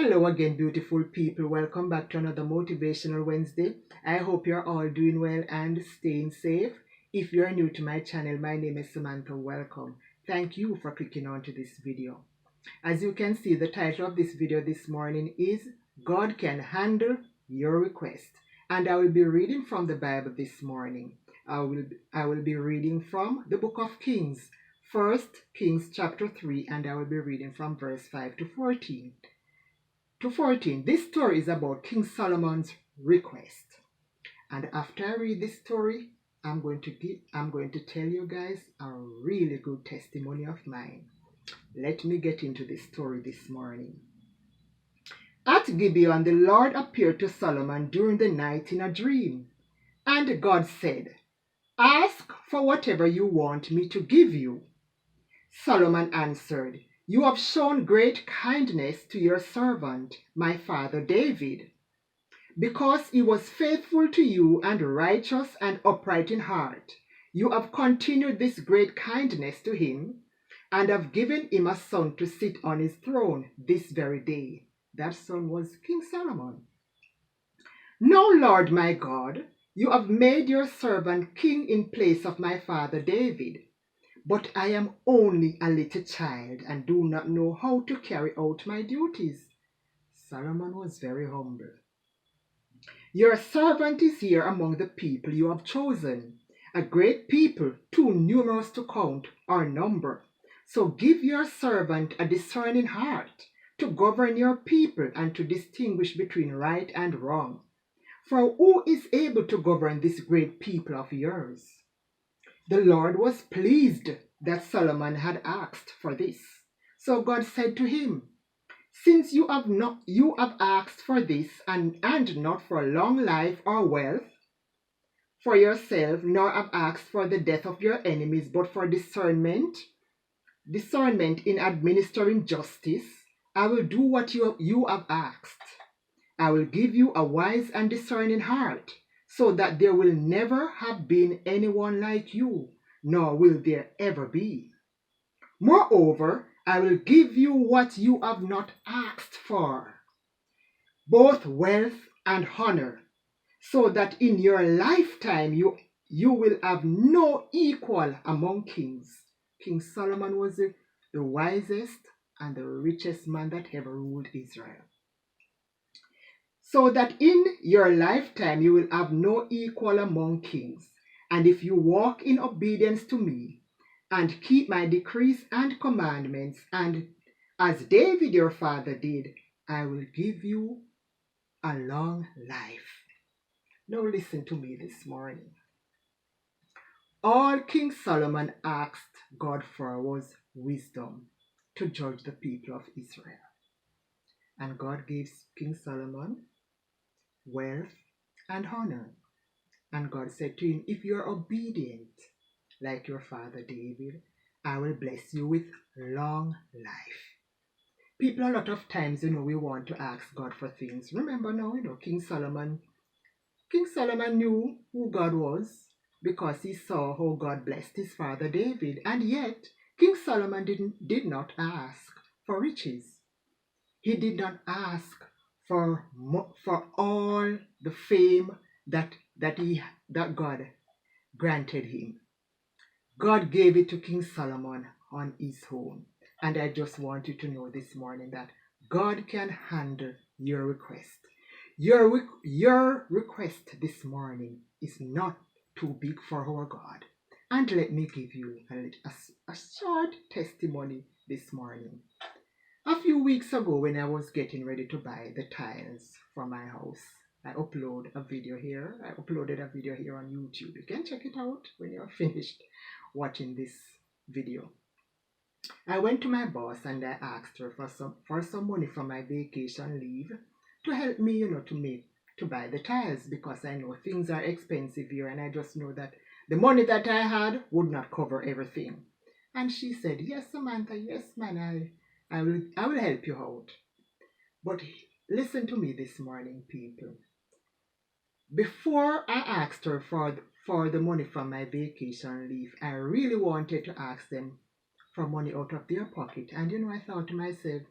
Hello again, beautiful people. Welcome back to another Motivational Wednesday. I hope you're all doing well and staying safe. If you're new to my channel, my name is Samantha. Welcome. Thank you for clicking on to this video. As you can see, the title of this video this morning is God Can Handle Your Request. And I will be reading from the Bible this morning. I will be reading from the book of Kings, 1 Kings chapter 3, and I will be reading from verse 5 to 14. This story is about King Solomon's request. And after I read this story, I'm going to tell you guys a really good testimony of mine. Let me get into this story this morning. At Gibeon, the Lord appeared to Solomon during the night in a dream. And God said, "Ask for whatever you want me to give you." Solomon answered, "You have shown great kindness to your servant, my father David, because he was faithful to you and righteous and upright in heart. You have continued this great kindness to him and have given him a son to sit on his throne this very day." That son was King Solomon. "Now, Lord my God, you have made your servant king in place of my father David. But I am only a little child and do not know how to carry out my duties." Solomon was very humble. "Your servant is here among the people you have chosen, a great people too numerous to count or number. So give your servant a discerning heart to govern your people and to distinguish between right and wrong. For who is able to govern this great people of yours?" The Lord was pleased that Solomon had asked for this. So God said to him, "Since you have asked for this and not for long life or wealth for yourself, nor have asked for the death of your enemies, but for discernment in administering justice, I will do what you have asked. I will give you a wise and discerning heart, so that there will never have been anyone like you, nor will there ever be. Moreover, I will give you what you have not asked for, both wealth and honor, so that in your lifetime you will have no equal among kings." King Solomon was the wisest and the richest man that ever ruled Israel. "So that in your lifetime you will have no equal among kings. And if you walk in obedience to me and keep my decrees and commandments, and as David your father did, I will give you a long life." Now listen to me this morning. All King Solomon asked God for was wisdom to judge the people of Israel. And God gave King Solomon wealth and honor. And God said to him, "If you're obedient like your father David, I will bless you with long life." People, a lot of times, we want to ask God for things. Remember now, King Solomon knew who God was because he saw how God blessed his father David. And yet, King Solomon did not ask for riches. He did not ask for all the fame that God granted him. God gave it to King Solomon on his own. And I just want you to know this morning that God can handle your request. Your request this morning is not too big for our God. And let me give you a short testimony this morning. A few weeks ago, when I was getting ready to buy the tiles for my house, I uploaded a video here on YouTube. You can check it out when you're finished watching this video. I went to my boss and I asked her for some money from my vacation leave to help me, to buy the tiles, because I know things are expensive here and I just know that the money that I had would not cover everything. And she said, "Yes, Samantha, yes, man, I will help you out." But listen to me this morning, people. Before I asked her for the money from my vacation leave, I really wanted to ask them for money out of their pocket. And I thought to myself,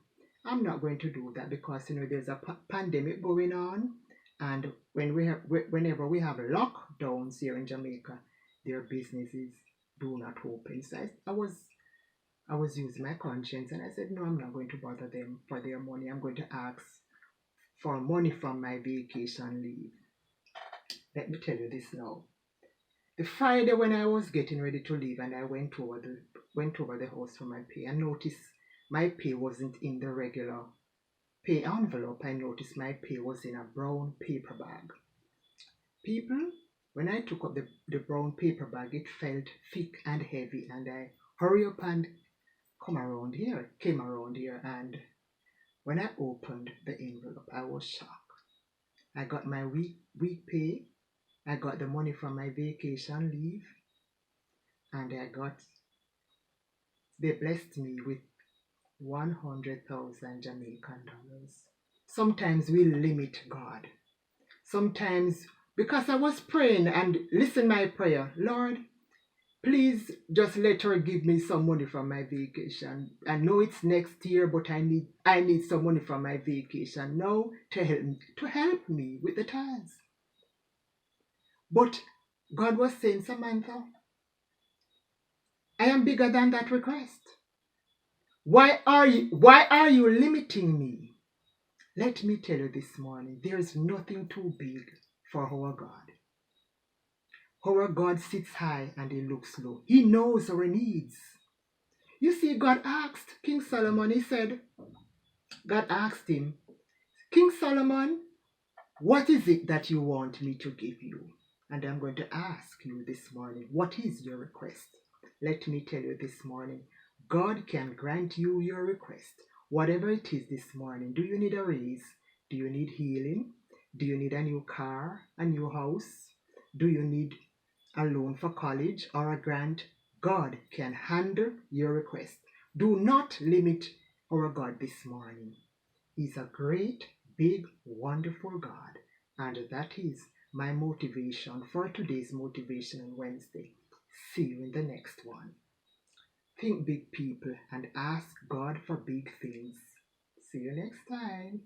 I'm not going to do that because there's a pandemic going on, and whenever we have lockdowns here in Jamaica, their businesses do not open. So I was using my conscience, and I said, no, I'm not going to bother them for their money. I'm going to ask for money from my vacation leave. Let me tell you this now. The Friday when I was getting ready to leave and I went over the house for my pay, I noticed my pay wasn't in the regular pay envelope. I noticed my pay was in a brown paper bag. People, when I took up the brown paper bag, it felt thick and heavy, and I hurry up and came around here, and when I opened the envelope, I was shocked. I got my week pay, I got the money from my vacation leave, and they blessed me with 100,000 Jamaican dollars. Sometimes we limit God. Sometimes, because I was praying and listen my prayer, Lord, please just let her give me some money from my vacation. I know it's next year, but I need some money from my vacation now to help me with the tithes. But God was saying, Samantha, I am bigger than that request. Why are you limiting me? Let me tell you this morning, there is nothing too big for our God. Our God sits high and he looks low. He knows our needs. You see, God asked King Solomon, God asked him, King Solomon, what is it that you want me to give you? And I'm going to ask you this morning, what is your request? Let me tell you this morning, God can grant you your request, whatever it is this morning. Do you need a raise? Do you need healing? Do you need a new car, a new house? Do you need a loan for college or a grant? God can handle your request. Do not limit our God this morning. He's a great, big, wonderful God. And that is my motivation for today's Motivational Wednesday. See you in the next one. Think big, people, and ask God for big things. See you next time.